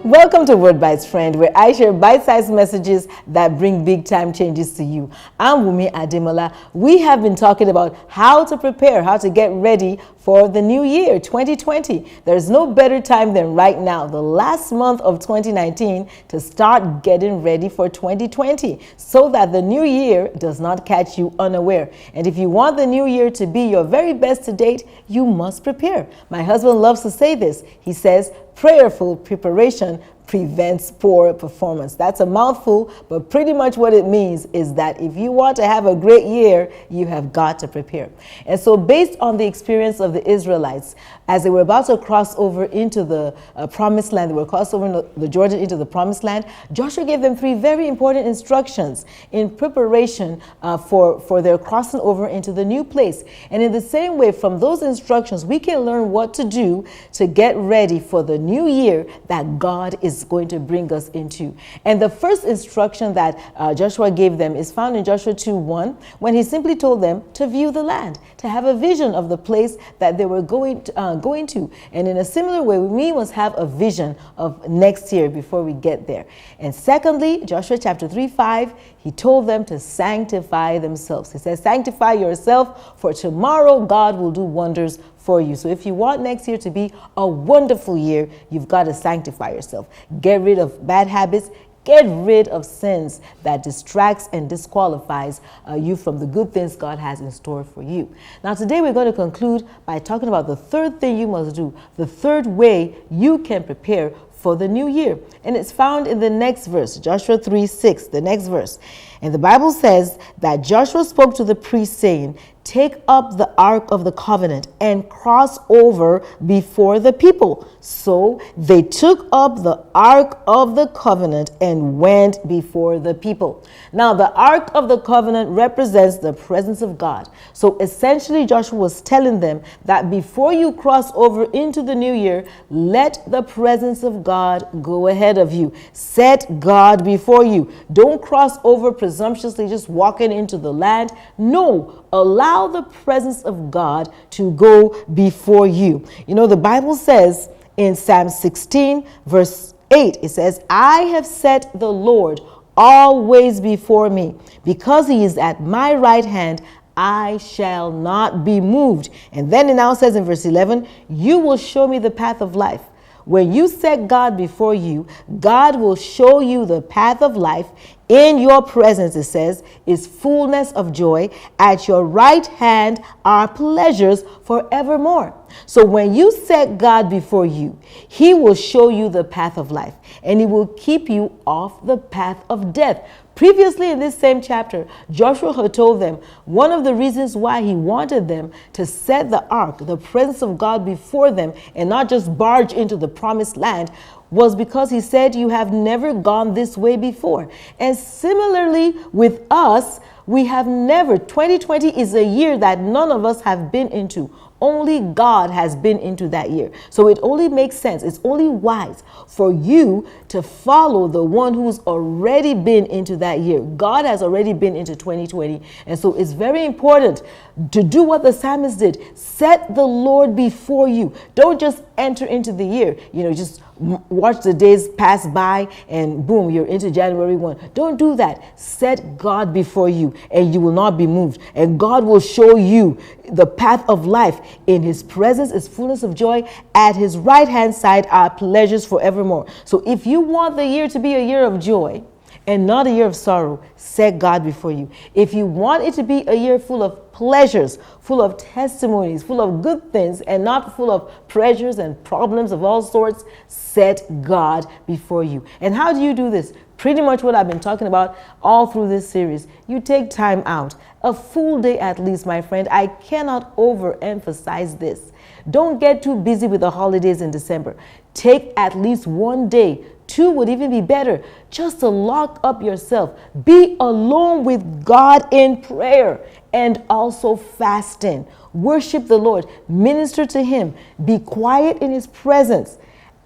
Welcome to WordBites, friend, where I share bite-sized messages that bring big-time changes to you. I'm Wumi Ademola. We have been talking about how to prepare, how to get ready for the new year, 2020. There's no better time than right now, the last month of 2019, to start getting ready for 2020 so that the new year does not catch you unaware. And if you want the new year to be your very best to date, you must prepare. My husband loves to say this. He says, prayerful preparation prevents poor performance. That's a mouthful, but pretty much what it means is that if you want to have a great year, you have got to prepare. And so based on the experience of the Israelites, as they were about to cross over into the promised land, they were crossed over the Jordan into the promised land, Joshua gave them 3 very important instructions in preparation for their crossing over into the new place. And in the same way, from those instructions, we can learn what to do to get ready for the new year that God is going to bring us into. And the first instruction that Joshua gave them is found in Joshua 2:1, when he simply told them to view the land, to have a vision of the place that they were going to. And in a similar way, we must have a vision of next year before we get there. And secondly, Joshua chapter 3:5, he told them to sanctify themselves. He says, sanctify yourself, for tomorrow God will do wonders for you. So if you want next year to be a wonderful year, you've got to sanctify yourself. Get rid of bad habits. Get rid of sins that distracts and disqualifies you from the good things God has in store for you. Now today we're going to conclude by talking about the third thing you must do, the third way you can prepare for the new year. And it's found in the next verse, Joshua 3:6, the next verse. And the Bible says that Joshua spoke to the priests saying, take up the Ark of the Covenant and cross over before the people. So they took up the Ark of the Covenant and went before the people. Now, the Ark of the Covenant represents the presence of God. So essentially, Joshua was telling them that before you cross over into the new year, let the presence of God go ahead of you. Set God before you. Don't cross over presumptuously, just walking into the land. No, allow the presence of God to go before you. You know, the Bible says in Psalm 16, verse 8, it says, I have set the Lord always before me. Because he is at my right hand, I shall not be moved. And then it now says in verse 11, you will show me the path of life. When you set God before you, God will show you the path of life. In your presence, it says, is fullness of joy. At your right hand are pleasures forevermore. So when you set God before you, he will show you the path of life, and he will keep you off the path of death. Previously in this same chapter, Joshua had told them one of the reasons why he wanted them to set the ark, the presence of God, before them and not just barge into the promised land was because he said, you have never gone this way before. And similarly with us, we have never. 2020 is a year that none of us have been into. Only God has been into that year. So it only makes sense. It's only wise for you to follow the one who's already been into that year. God has already been into 2020. And so it's very important to do what the psalmist did. Set the Lord before you. Don't just enter into the year, just watch the days pass by and boom, you're into January 1. Don't do that. Set God before you and you will not be moved. And God will show you the path of life. In his presence is fullness of joy. At his right hand side are pleasures forevermore. So if you want the year to be a year of joy and not a year of sorrow, set God before you. If you want it to be a year full of pleasures, full of testimonies, full of good things, and not full of pressures and problems of all sorts, set God before you. And how do you do this? Pretty much what I've been talking about all through this series. You take time out, a full day at least, my friend. I cannot overemphasize this. Don't get too busy with the holidays in December. Take at least one day. 2 would even be better, just to lock up yourself. Be alone with God in prayer and also fasting. Worship the Lord. Minister to him. Be quiet in his presence.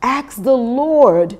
Ask the Lord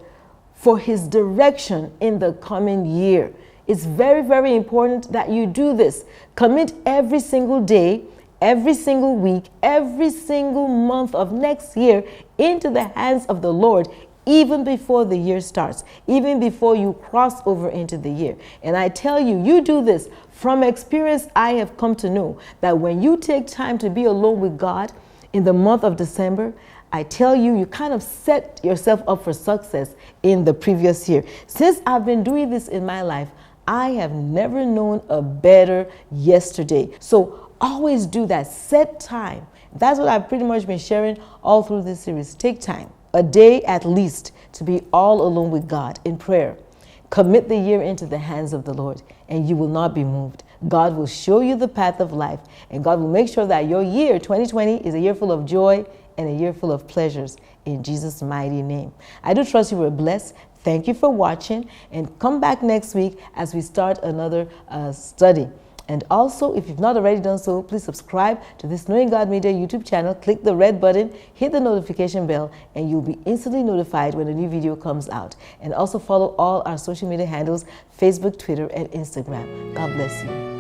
for his direction in the coming year. It's very, very important that you do this. Commit every single day, every single week, every single month of next year into the hands of the Lord even before the year starts, even before you cross over into the year. And I tell you, you do this. From experience, I have come to know that when you take time to be alone with God in the month of December, I tell you, you kind of set yourself up for success in the previous year. Since I've been doing this in my life, I have never known a better yesterday. So always do that. Set time. That's what I've pretty much been sharing all through this series. Take time, a day at least, to be all alone with God in prayer. Commit the year into the hands of the Lord, and you will not be moved. God will show you the path of life, and God will make sure that your year, 2020, is a year full of joy and a year full of pleasures in Jesus' mighty name. I do trust you were blessed. Thank you for watching, and come back next week as we start another study. And also, if you've not already done so, please subscribe to this Knowing God Media YouTube channel. Click the red button, hit the notification bell, and you'll be instantly notified when a new video comes out. And also follow all our social media handles, Facebook, Twitter, and Instagram. God bless you.